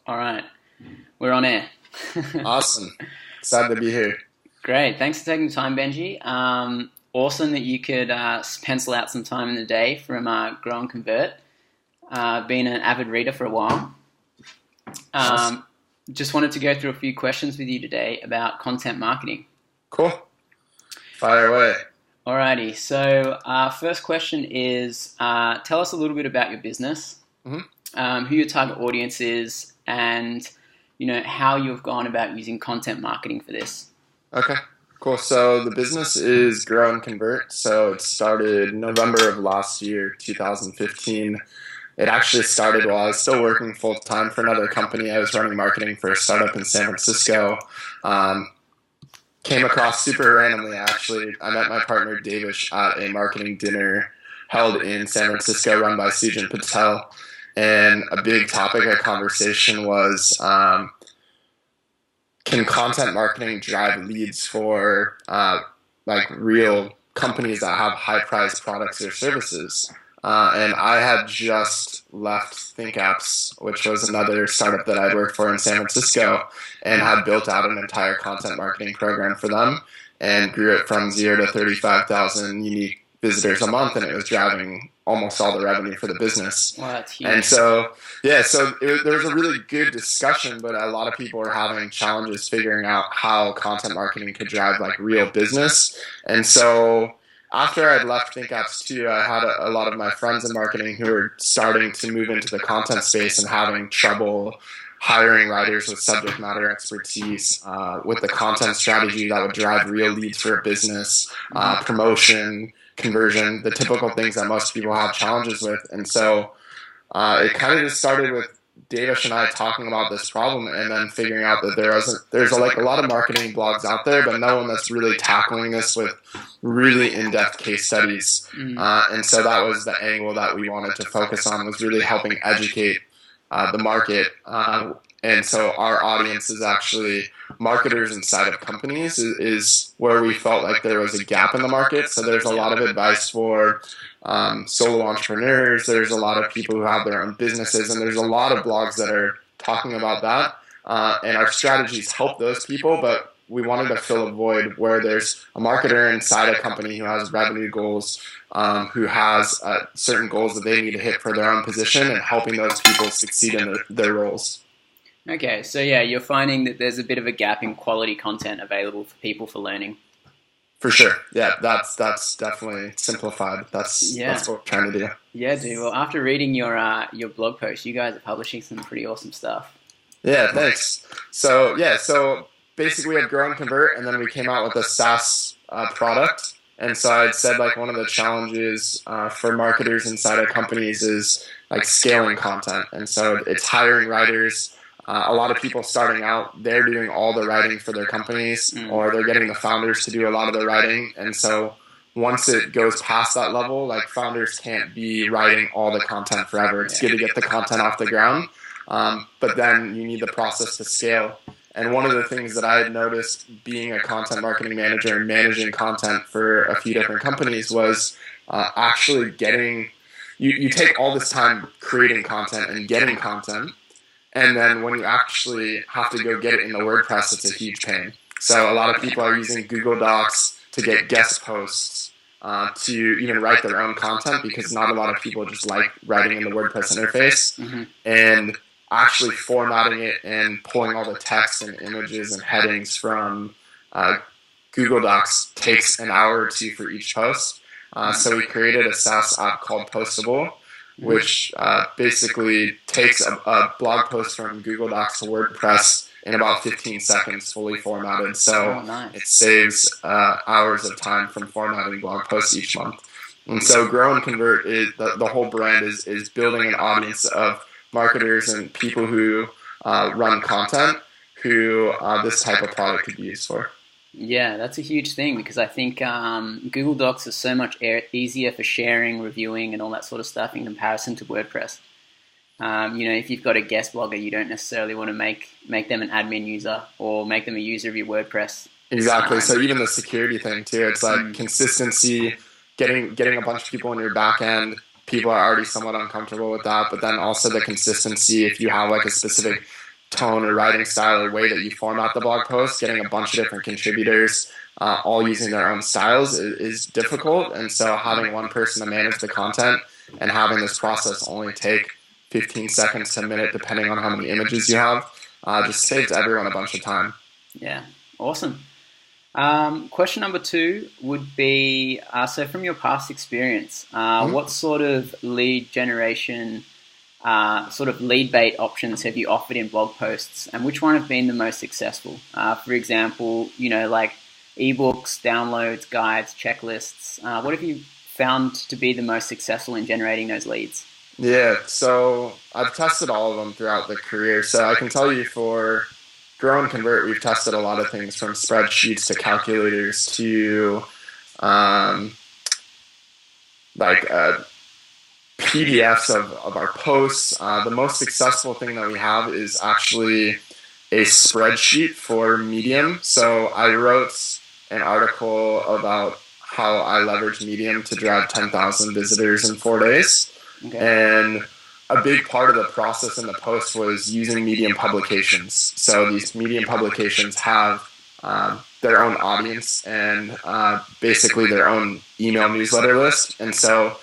All right, we're on air. Awesome. Excited to be here. Great, thanks for taking the time, Benji. Awesome that you could pencil out some time in the day from GrownConvert. Been an avid reader for a while. Awesome. Just wanted to go through a few questions with you today about content marketing. Cool. Fire away. Alrighty, so first question is, tell us a little bit about your business, who your target audience is, and how you've gone about using content marketing for this. Okay, cool. So the business is GrownConvert. So it started November of last year, 2015. It actually started while I was still working full time for another company. I was running marketing for a startup in San Francisco. Came across super randomly, actually. I met my partner, Davish, at a marketing dinner held in San Francisco run by Sujan Patel. And a big topic of conversation was, can content marketing drive leads for real companies that have high-priced products or services? And I had just left ThinkApps, which was another startup that I'd worked for in San Francisco, and had built out an entire content marketing program for them and grew it from 0 to 35,000 unique visitors a month, and it was driving almost all the revenue for the business. Wow, that's huge. And so, there was a really good discussion, but a lot of people were having challenges figuring out how content marketing could drive real business. And so after I'd left ThinkApps too, I had a lot of my friends in marketing who were starting to move into the content space and having trouble hiring writers with subject matter expertise, with the content strategy that would drive real leads for a business, promotion, conversion, the typical things that most people have challenges with. And so it kind of just started with Davish and I talking about this problem, and then figuring out that there's a lot of marketing blogs out there, but no one that's really tackling this with really in-depth case studies. And so that was the angle that we wanted to focus on, was really helping educate the market. And so our audience is actually marketers inside of companies, is where we felt like there was a gap in the market. So there's a lot of advice for solo entrepreneurs. There's a lot of people who have their own businesses, and there's a lot of blogs that are talking about that. And our strategies help those people, but we wanted to fill a void where there's a marketer inside a company who has revenue goals, who has certain goals that they need to hit for their own position, and helping those people succeed in their roles. Okay, so yeah, you're finding that there's a bit of a gap in quality content available for people for learning. For sure. Yeah, that's definitely simplified. That's what we're trying to do. Yeah, dude. Well, after reading your blog post, you guys are publishing some pretty awesome stuff. Yeah, thanks. So basically we had GrownConvert, and then we came out with a SaaS product. And so I'd said one of the challenges for marketers inside of companies is scaling content. And so it's hiring writers. A lot of people starting out, they're doing all the writing for their companies, or they're getting the founders to do a lot of the writing. And so once it goes past that level, founders can't be writing all the content forever. It's good to get the content off the ground, but then you need the process to scale. And one of the things that I had noticed being a content marketing manager and managing content for a few different companies was actually getting, you take all this time creating content and getting content, and then when you actually have to go get it in the WordPress, it's a huge pain. So a lot of people are using Google Docs to get guest posts, to even write their own content, because not a lot of people just like writing in the WordPress interface. And actually formatting it and pulling all the text and images and headings from Google Docs takes an hour or two for each post. So we created a SaaS app called Postable, which basically takes a blog post from Google Docs to WordPress in about 15 seconds, fully formatted. So it saves hours of time from formatting blog posts each month. And so GrownConvert, is the whole brand is building an audience of marketers and people who run content who this type of product could be used for. Yeah, that's a huge thing, because I think Google Docs is so much easier for sharing, reviewing, and all that sort of stuff in comparison to WordPress. If you've got a guest blogger, you don't necessarily want to make them an admin user or make them a user of your WordPress. Exactly. So even the security thing too, it's consistency, getting a bunch of people in your back end. People are already somewhat uncomfortable with that, but then also the consistency. If you have a specific tone or writing style or way that you format the blog post, getting a bunch of different contributors all using their own styles is difficult. And so having one person to manage the content and having this process only take 15 seconds to a minute, depending on how many images you have, just saves everyone a bunch of time. Yeah, awesome. Question number 2 would be, so from your past experience, what sort of lead generation, sort of lead bait options have you offered in blog posts, and which one have been the most successful? For example, like ebooks, downloads, guides, checklists. What have you found to be the most successful in generating those leads? Yeah, so I've tested all of them throughout the career. So I can tell you for GrownConvert, we've tested a lot of things from spreadsheets to calculators to PDFs of our posts. The most successful thing that we have is actually a spreadsheet for Medium. So I wrote an article about how I leverage Medium to drive 10,000 visitors in 4 days. Okay. And a big part of the process in the post was using Medium publications. So these Medium publications have their own audience and basically their own email newsletter list. And so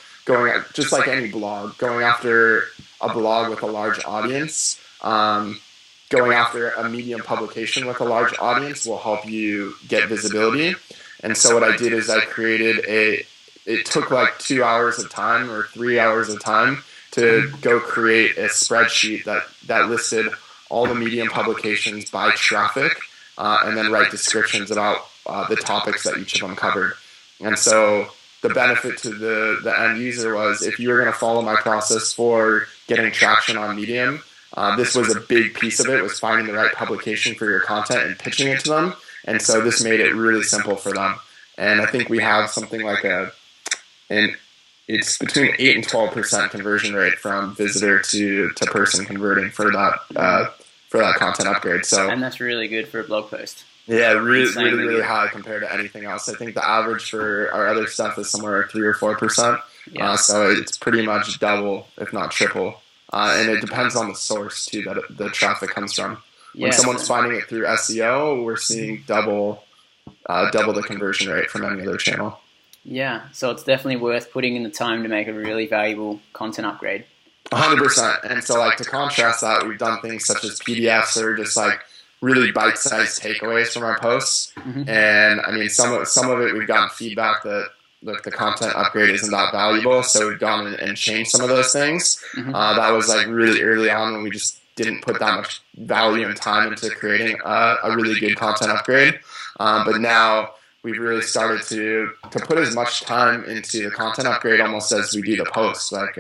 just like any blog, going after a blog with a large audience, going after a Medium publication with a large audience will help you get visibility. And so what I did is I created it took like 2 hours of time or 3 hours of time to go create a spreadsheet that listed all the Medium publications by traffic, and then write descriptions about the topics that each of them covered. And so the benefit to the end user was, if you were going to follow my process for getting traction on Medium, this was a big piece of it, was finding the right publication for your content and pitching it to them. And so this made it really simple for them. And I think we have something like it's between 8 and 12% conversion rate from visitor to person converting for that content upgrade. So, and that's really good for a blog post. Yeah, really high compared to anything else. I think the average for our other stuff is somewhere 3 or 4%. Yeah. So it's pretty much double, if not triple. And it depends on the source too that the traffic comes from. When someone's finding it through SEO, we're seeing double the conversion rate from any other channel. Yeah, so it's definitely worth putting in the time to make a really valuable content upgrade. 100%. And so, like, to contrast that, we've done things such as PDFs or just like really bite-sized takeaways from our posts. Mm-hmm. And I mean, some of it we've gotten feedback that the content upgrade isn't that valuable, so we've gone and changed some of those things. Mm-hmm. That was like really early on when we just didn't put that much value and time into creating a really good content upgrade. But now we've really started to put as much time into the content upgrade almost as we do the post, like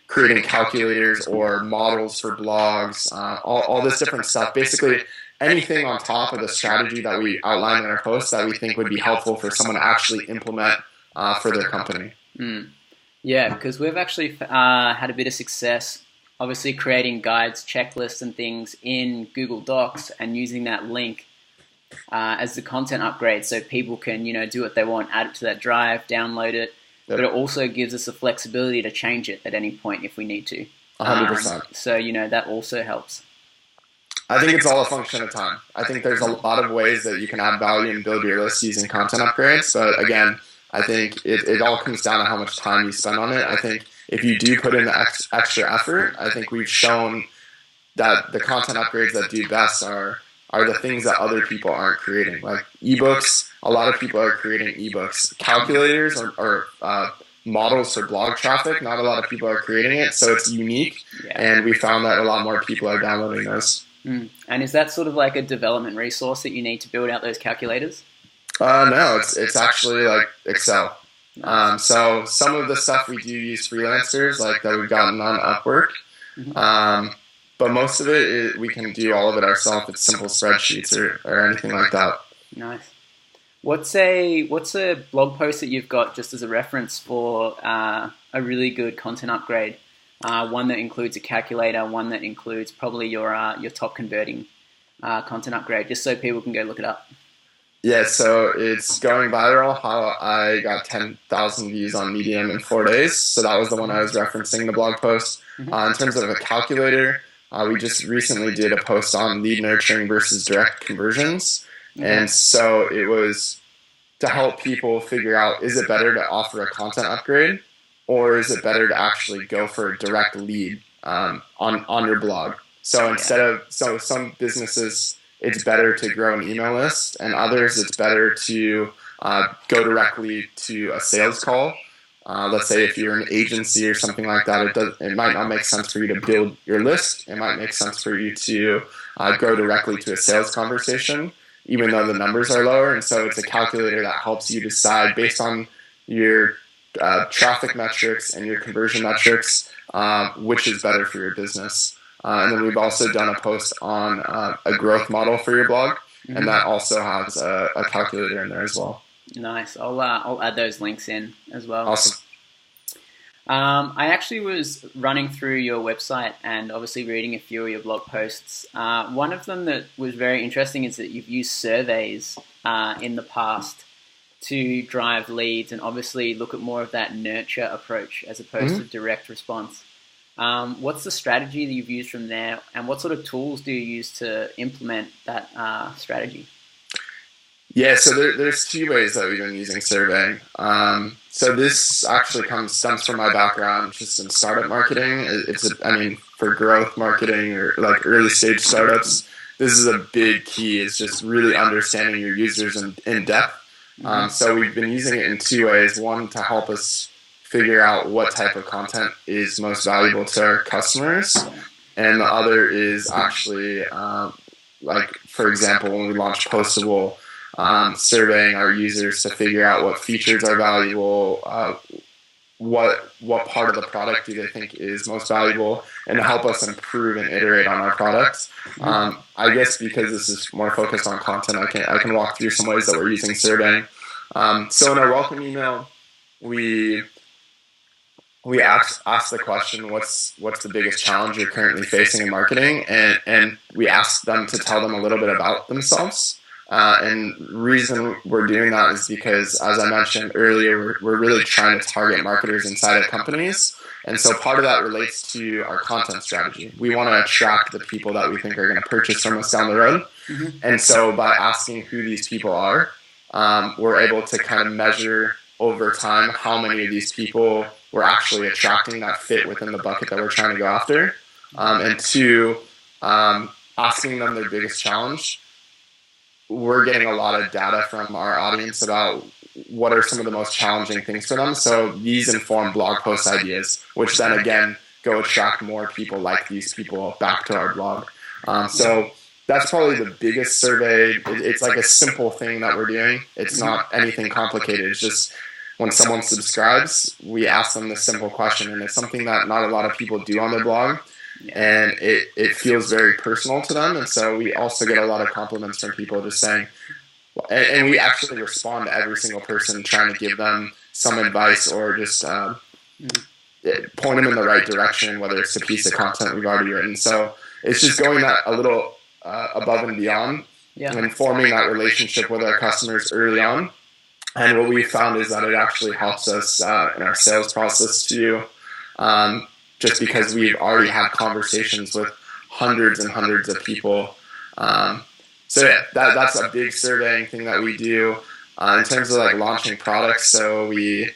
creating calculators or models for blogs, all this different stuff. Basically, anything on top of the strategy that we outline in our posts that we think would be helpful for someone to actually implement for their company. Yeah, because we've actually had a bit of success, obviously creating guides, checklists, and things in Google Docs and using that link as the content upgrade, so people can do what they want, add it to that drive, download it. Yep. But it also gives us the flexibility to change it at any point if we need to. 100%. So that also helps. I think it's all a function of time. I think there's a lot of ways that you can add value and build your list using content upgrades. But again, I think it all comes down to how much time you spend on it. I think if you do put in the extra effort, I think we've shown that the content upgrades that do best are the things that other people aren't creating. Like ebooks, a lot of people are creating ebooks. Calculators or models for blog traffic, not a lot of people are creating it, so it's unique. Yeah. And we found that a lot more people are downloading those. And is that sort of like a development resource that you need to build out those calculators? No, it's actually like Excel. So some of the stuff we do use freelancers, like that we've gotten on Upwork. But most of it, we can do all of it ourselves. It's simple spreadsheets or anything like that. Nice. What's a blog post that you've got just as a reference for a really good content upgrade? One that includes a calculator, one that includes probably your top converting content upgrade, just so people can go look it up. Yeah, so it's going viral how I got 10,000 views on Medium in 4 days. So that was the one I was referencing in the blog post. In terms of a calculator, we just recently did a post on lead nurturing versus direct conversions. And so it was to help people figure out, is it better to offer a content upgrade, or is it better to actually go for a direct lead on your blog? So some businesses, it's better to grow an email list, and others it's better to go directly to a sales call. Let's say if you're an agency or something like that, it might not make sense for you to build your list. It might make sense for you to go directly to a sales conversation, even though the numbers are lower. And so it's a calculator that helps you decide based on your traffic metrics and your conversion metrics, which is better for your business. And then we've also done a post on a growth model for your blog, and that also has a calculator in there as well. Nice. I'll add those links in as well. Awesome. I actually was running through your website and obviously reading a few of your blog posts. One of them that was very interesting is that you've used surveys in the past to drive leads and obviously look at more of that nurture approach as opposed to direct response. What's the strategy that you've used from there, and what sort of tools do you use to implement that strategy? Yeah, so there's two ways that we've been using surveying. So this actually stems from my background just in startup marketing. For growth marketing or like early stage startups, this is a big key. It's just really understanding your users in depth. So we've been using it in two ways. One, to help us figure out what type of content is most valuable to our customers. And the other is actually, for example, when we launched Postable, surveying our users to figure out what features are valuable, what part of the product do they think is most valuable, and to help us improve and iterate on our products. I guess because this is more focused on content, I can walk through some ways that we're using surveying. So in our welcome email, we ask the question, what's the biggest challenge you're currently facing in marketing, and we ask them to tell them a little bit about themselves. And the reason we're doing that is because, as I mentioned earlier, we're really trying to target marketers inside of companies. And so part of that relates to our content strategy. We want to attract the people that we think are going to purchase from us down the road. And so by asking who these people are, we're able to kind of measure over time how many of these people we're actually attracting that fit within the bucket that we're trying to go after. And two, asking them their biggest challenge. We're getting a lot of data from our audience about what are some of the most challenging things for them. So these inform blog post ideas, which then again go attract more people like these people back to our blog. So that's probably the biggest survey. It's like a simple thing that we're doing. It's not anything complicated. It's just when someone subscribes, we ask them this simple question, and it's something that not a lot of people do on their blog. And it feels very personal to them. And so we also get a lot of compliments from people just saying, and we actually respond to every single person trying to give them some advice or just point them in the right direction, whether it's a piece of content we've already written. So it's just going that a little above and beyond and forming that relationship with our customers early on. And what we found is that it actually helps us in our sales process too. Just because we've already had conversations with hundreds and hundreds of people. So yeah, that's a big surveying thing that we do. In terms of like launching products, so we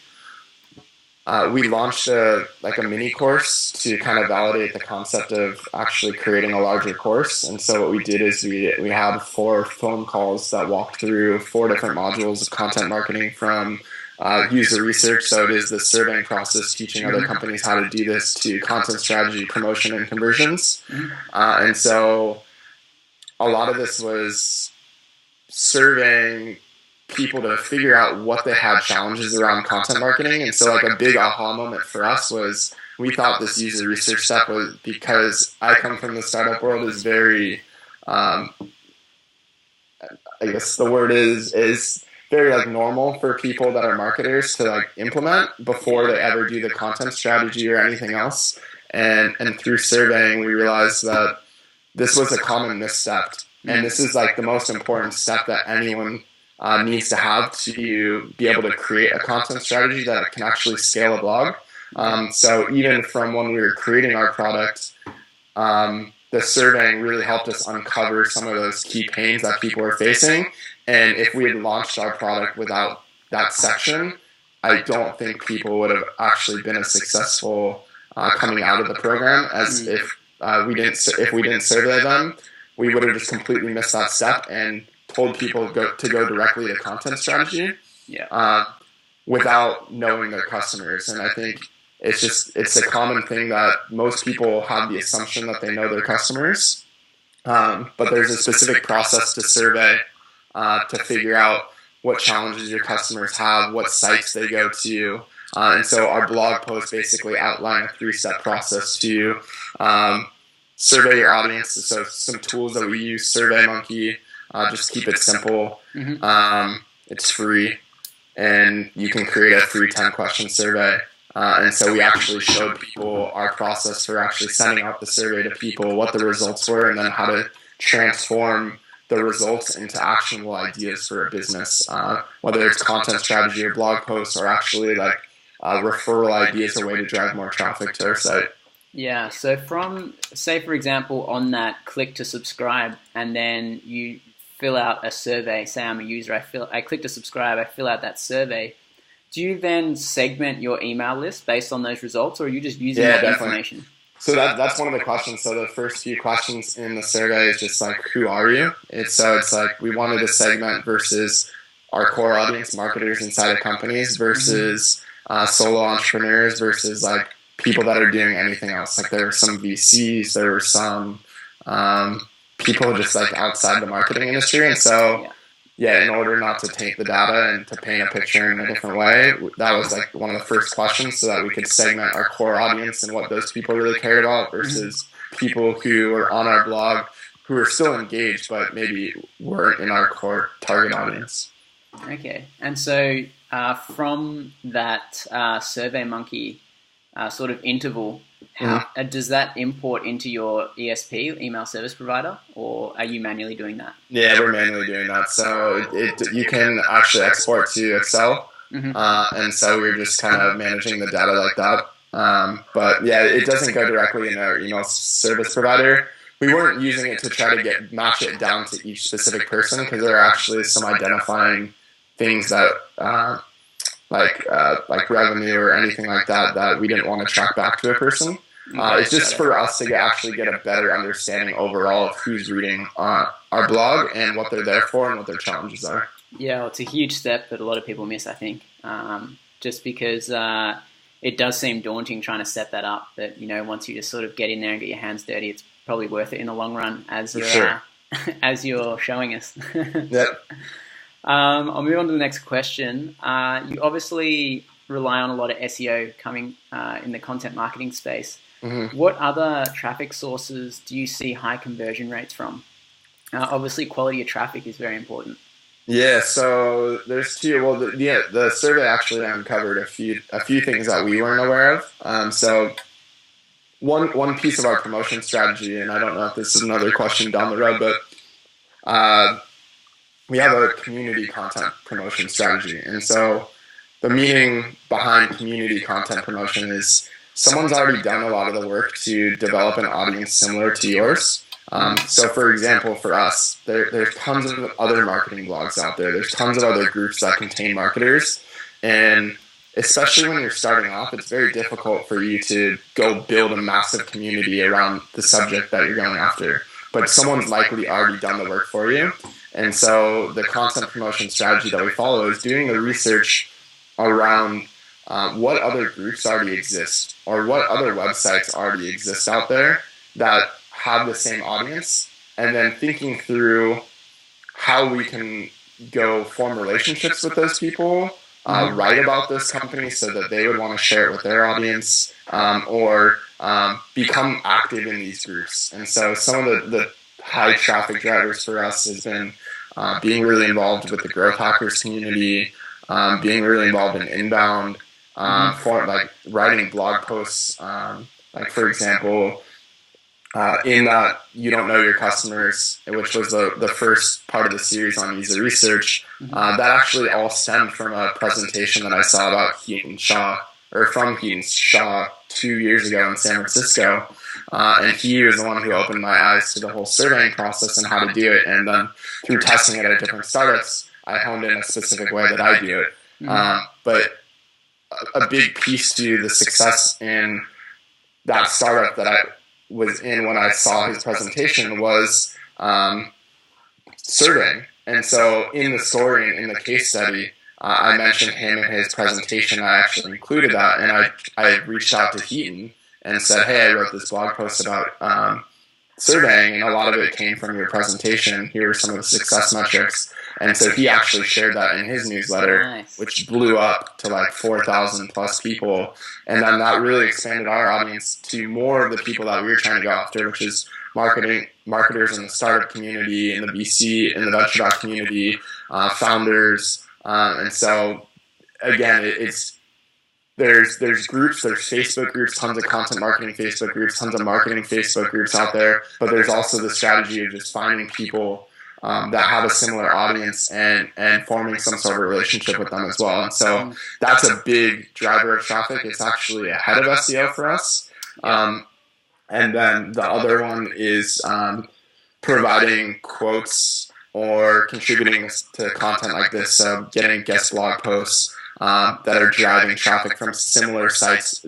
launched a mini course to kind of validate the concept of actually creating a larger course. And so what we did is we had 4 phone calls that walked through 4 different modules of content marketing, from user research, so it is the surveying process, teaching other companies how to do this, to content strategy, promotion, and conversions. And so a lot of this was surveying people to figure out what they had challenges around content marketing. And so like a big aha moment for us was we thought this user research step was, because I come from the startup world, is very, I guess the word is very like normal for people that are marketers to like implement before they ever do the content strategy or anything else. And through surveying, we realized that this was a common misstep. And this is like the most important step that anyone needs to have to be able to create a content strategy that can actually scale a blog. So even from when we were creating our product, the surveying really helped us uncover some of those key pains that people were facing. And if we had launched our product without that section, I don't think people would have actually been as successful coming out of the program as if we didn't survey them. We would have just completely missed that step and told people to go directly to content strategy without knowing their customers. And I think it's a common thing that most people have the assumption that they know their customers, but there's a specific process to survey to figure out what challenges your customers have, what sites they go to. And so our blog posts basically outline a 3-step process to survey your audience. So some tools that we use, SurveyMonkey, just keep it simple. It's free, and you can create a free 10-question survey. And so we actually showed people our process for actually sending out the survey to people, what the results were, and then how to transform the results into actionable ideas for a business, whether it's content strategy or blog posts, or actually like referral ideas, a way to drive more traffic to our site. Yeah, so from, say for example, on that click to subscribe, and then you fill out a survey. Say I'm a user, I click to subscribe, I fill out that survey. Do you then segment your email list based on those results, or are you just using that information? So that's one of the questions. So the first few questions in the survey is just like, who are you? It's like we wanted to segment versus our core audience, marketers inside of companies, versus solo entrepreneurs, versus like people that are doing anything else. Like there were some VCs, there were some people just like outside the marketing industry. And so in order not to take the data and to paint a picture in a different way, that was like one of the first questions, so that we could segment our core audience and what those people really cared about versus people who are on our blog who are still engaged but maybe weren't in our core target audience. Okay, and so from that SurveyMonkey sort of interval, how does that import into your ESP, email service provider, or are you manually doing that? Yeah, we're manually doing that. So you can actually export to Excel, and so we're just kind of managing the data like that. But yeah, it doesn't go directly in our email service provider. We weren't using it to try to match it down to each specific person, because there are actually some identifying things that like revenue or anything like that we didn't want to track back to a person. It's just for us to actually get a better understanding overall of who's reading our blog and what they're there for and what their challenges are. Yeah, well, it's a huge step that a lot of people miss, I think, just because it does seem daunting trying to set that up. But once you just sort of get in there and get your hands dirty, it's probably worth it in the long run, as you're as you're showing us. Yep. I'll move on to the next question. You obviously rely on a lot of SEO coming in the content marketing space. What other traffic sources do you see high conversion rates from? Obviously, quality of traffic is very important. Yeah, so there's two. Well, the survey actually uncovered a few things that we weren't aware of. So one piece of our promotion strategy, and I don't know if this is another question down the road, but we have a community content promotion strategy. And so the meaning behind community content promotion is someone's already done a lot of the work to develop an audience similar to yours. So for example, for us, there's tons of other marketing blogs out there. There's tons of other groups that contain marketers. And especially when you're starting off, it's very difficult for you to go build a massive community around the subject that you're going after. But someone's likely already done the work for you. And so the content promotion strategy that we follow is doing the research around what other groups already exist, or what other websites already exist out there that have the same audience, and then thinking through how we can go form relationships with those people, write about those companies so that they would want to share it with their audience, or become active in these groups. And so some of the high traffic drivers for us has been being really involved with the growth hackers community, being really involved in inbound, for like writing blog posts, like for example, in that You Don't Know Your Customers, which was the first part of the series on user research, that actually all stemmed from a presentation that I saw about Heaton Shaw, or from Heaton Shaw 2 years ago in San Francisco. And he was the one who opened my eyes to the whole surveying process and how to do it. And then through testing it at different startups, I honed in a specific way that I do it. But a big piece to the success in that startup that I was in when I saw his presentation was surveying. And so in the story and in the case study, I mentioned him in his presentation. I actually included that, and I reached out to Heaton and said, hey, I wrote this blog post about surveying, and a lot of it came from your presentation. Here are some of the success metrics. And so he actually shared that in his newsletter, which blew up to like 4,000 plus people. And then that really expanded our audience to more of the people that we were trying to go after, which is marketers in the startup community, in the VC, in the venture-backed community, founders. And so, again, there's groups, there's Facebook groups, tons of content marketing Facebook groups, tons of marketing Facebook groups out there. But there's also the strategy of just finding people that have a similar audience and forming some sort of relationship with them as well. And so that's a big driver of traffic. It's actually ahead of SEO for us. And then the other one is providing quotes or contributing to content like this. So getting guest blog posts that are driving traffic from similar sites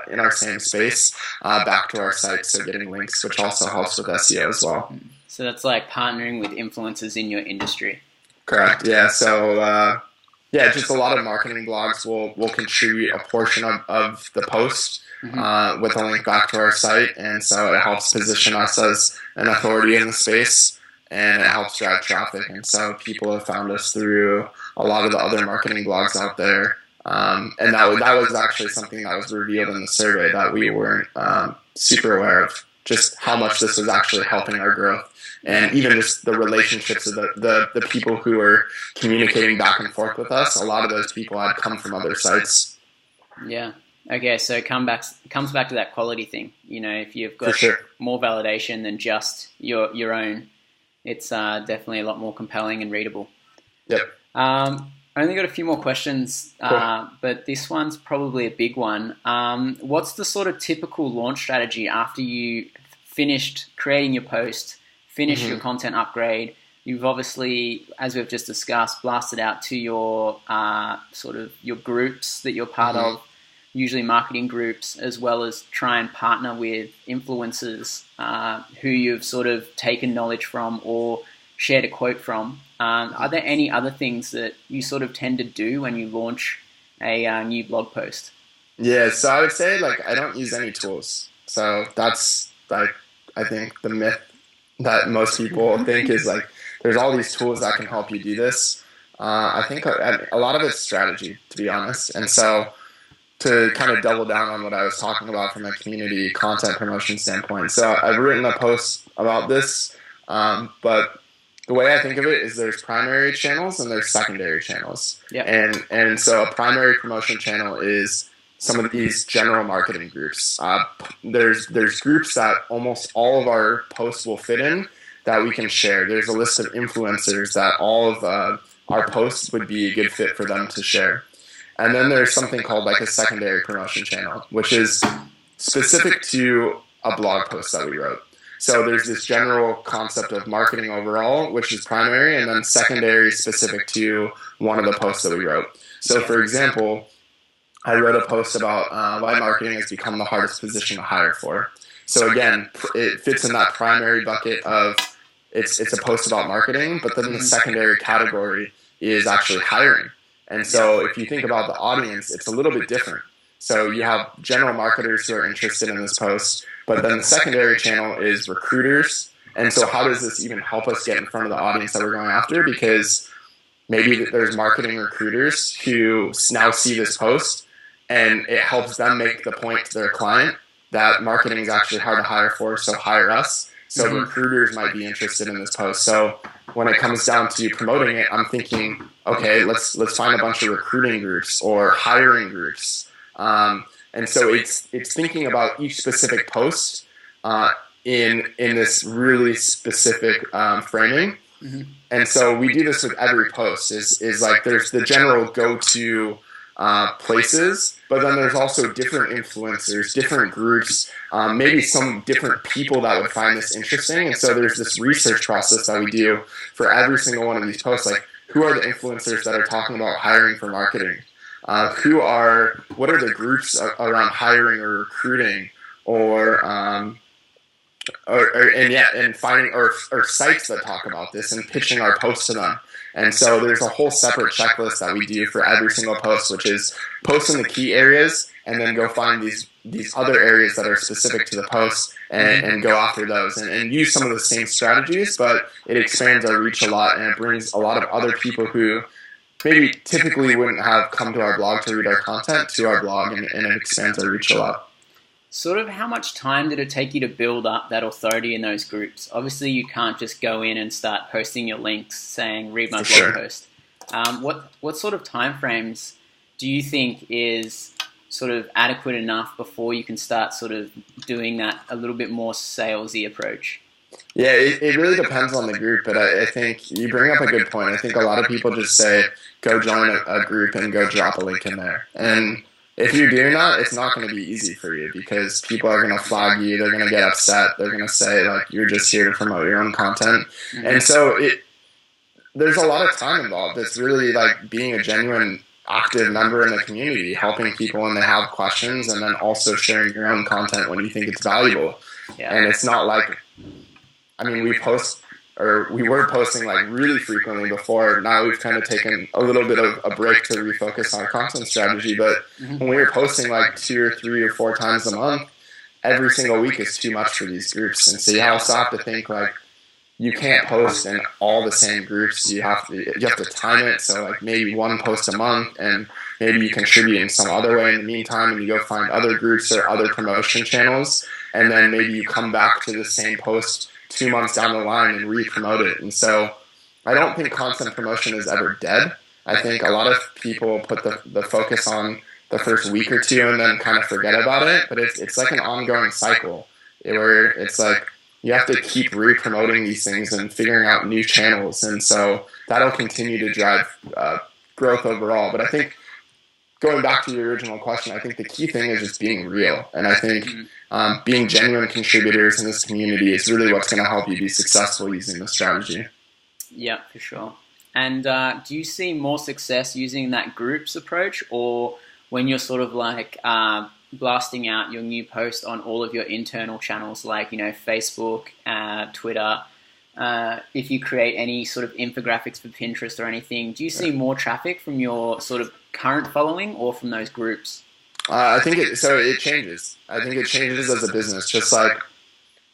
in our same space back to our site. So getting links, which also helps with SEO as well. So that's like partnering with influencers in your industry. Correct. Yeah. So just a lot of marketing blogs will contribute a portion of the post with a link back to our site, and so it helps position us as an authority in the space, and it helps drive traffic. And so people have found us through a lot of the other marketing blogs out there, and that was actually something that was revealed in the survey that we weren't super aware of, just how much this was actually helping our growth. And even just the relationships of the people who are communicating back and forth with us, a lot of those people had come from other sites. Yeah. Okay, so it comes back to that quality thing. You know, if you've got more validation than just your own, it's definitely a lot more compelling and readable. Yep. I only got a few more questions, but this one's probably a big one. What's the sort of typical launch strategy after you finished creating your post, finished your content upgrade? You've obviously, as we've just discussed, blasted out to your sort of your groups that you're part of, usually marketing groups, as well as try and partner with influencers who you've sort of taken knowledge from or shared a quote from. Are there any other things that you sort of tend to do when you launch a new blog post? Yeah, so I would say I don't use any tools. So that's I think the myth that most people think is there's all these tools that can help you do this. I think a lot of it's strategy, to be honest. And so to kind of double down on what I was talking about from a community content promotion standpoint. So I've written a post about this, but the way I think of it is there's primary channels and there's secondary channels. Yeah. And so a primary promotion channel is some of these general marketing groups. There's groups that almost all of our posts will fit in that we can share. There's a list of influencers that all of our posts would be a good fit for them to share. And then there's something called a secondary promotion channel, which is specific to a blog post that we wrote. So there's this general concept of marketing overall, which is primary, and then secondary specific to one of the posts that we wrote. So for example, I wrote a post about why marketing has become the hardest position to hire for. So again, it fits in that primary bucket of it's a post about marketing, but then the secondary category is actually hiring. And so if you think about the audience, it's a little bit different. So you have general marketers who are interested in this post, but then the secondary channel is recruiters. And so how does this even help us get in front of the audience that we're going after? Because maybe there's marketing recruiters who now see this post and it helps them make the point to their client that marketing is actually hard to hire for, so hire us. So recruiters might be interested in this post. So when it comes down to promoting it, I'm thinking, okay, let's find a bunch of recruiting groups or hiring groups. And so it's thinking about each specific post in this really specific framing. And so we do this with every post. Is there's the general go-to places, but then there's also different influencers, different groups, maybe some different people that would find this interesting. And so there's this research process that we do for every single one of these posts, like who are the influencers that are talking about hiring for marketing? What are the groups around hiring or recruiting, and finding or sites that talk about this and pitching our posts to them. And so there's a whole separate checklist that we do for every single post, which is post in the key areas and then go find these other areas that are specific to the post and go after those and use some of the same strategies, but it expands our reach a lot and it brings a lot of other people who maybe typically wouldn't have come to our blog to read our content to our blog, and it expands our reach a lot. Sort of how much time did it take you to build up that authority in those groups? Obviously, you can't just go in and start posting your links saying, read my blog post. What sort of time frames do you think is sort of adequate enough before you can start sort of doing that a little bit more salesy approach? Yeah, it really depends on the group, but I think you bring up a good point. I think a lot of people just say, go join a group and go drop a link in there. And if you're doing that, it's not going to be easy for you because people are going to flag you. They're going to get upset. They're going to say, like, you're just here to promote your own content. And so there's a lot of time involved. It's really like being a genuine active member in the community, helping people when they have questions, and then also sharing your own content when you think it's valuable. Yeah. And it's not like, I mean, we were posting like really frequently before. Now we've kind of taken a little bit of a break to refocus on our content strategy. But when we were posting like 2 or 3 or 4 times a month, every single week is too much for these groups. And so you also have to think like, you can't post in all the same groups. You have to time it. So like maybe 1 post a month, and maybe you contribute in some other way in the meantime, and you go find other groups or other promotion channels. And then maybe you come back to the same post 2 months down the line and re-promote it. And so I don't think content promotion is ever dead. I think a lot of people put the focus on the first week or 2 and then kind of forget about it. But it's like an ongoing cycle where it's like you have to keep re-promoting these things and figuring out new channels. And so that'll continue to drive growth overall. But I think going back to your original question, I think the key thing is just being real. And I think being genuine contributors in this community is really what's going to help you be successful using this strategy. Yeah, for sure. And do you see more success using that groups approach, or when you're sort of like blasting out your new post on all of your internal channels, like, you know, Facebook, Twitter, if you create any sort of infographics for Pinterest or anything, do you see more traffic from your sort of current following or from those groups? I think it changes. I think it changes as a business. Just like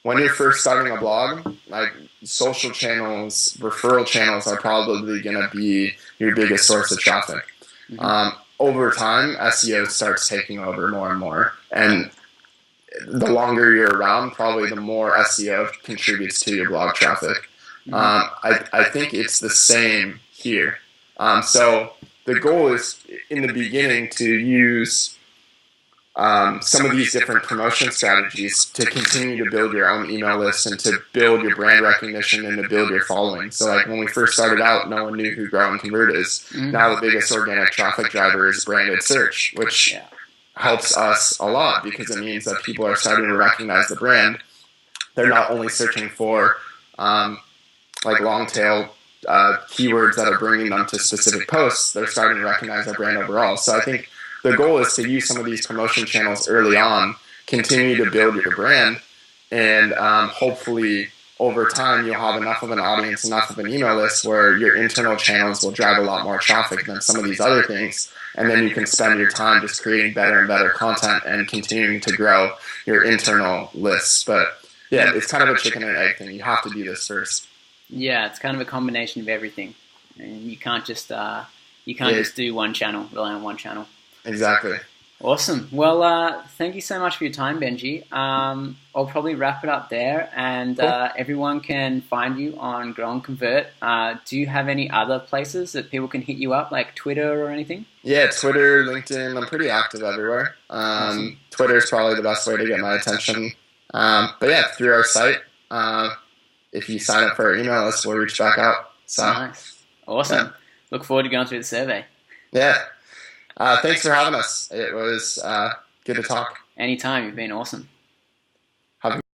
when you're first starting a blog, like social channels, referral channels are probably going to be your biggest source of traffic. Over time, SEO starts taking over more and more. And the longer you're around, probably the more SEO contributes to your blog traffic. I think it's the same here. So the goal is in the beginning to use some of these different promotion strategies to continue to build your own email list and to build your brand recognition and to build your following. So like when we first started out, no one knew who GrownConvert is. Now the biggest organic traffic driver is branded search, which helps us a lot because it means that people are starting to recognize the brand. They're not only searching for like long tail keywords that are bringing them to specific posts, they're starting to recognize our brand overall. So I think the goal is to use some of these promotion channels early on, continue to build your brand, and hopefully over time you'll have enough of an audience, enough of an email list where your internal channels will drive a lot more traffic than some of these other things. And then you can spend your time just creating better and better content and continuing to grow your internal lists. But yeah, it's kind of a chicken and egg thing. You have to do this first. Yeah, it's kind of a combination of everything. And you can't just just do one channel, rely on one channel. Exactly. Awesome. Well, thank you so much for your time, Benji. I'll probably wrap it up there, and everyone can find you on GrownConvert. Do you have any other places that people can hit you up, like Twitter or anything? Yeah, Twitter, LinkedIn. I'm pretty active everywhere. Awesome. Twitter is probably the best way to get my attention. But yeah, through our site, if you sign up for our email list, we'll reach back out. So nice. Awesome. Yeah. Look forward to going through the survey. Yeah. Thanks for having us. It was good to talk. Anytime, you've been awesome. Have a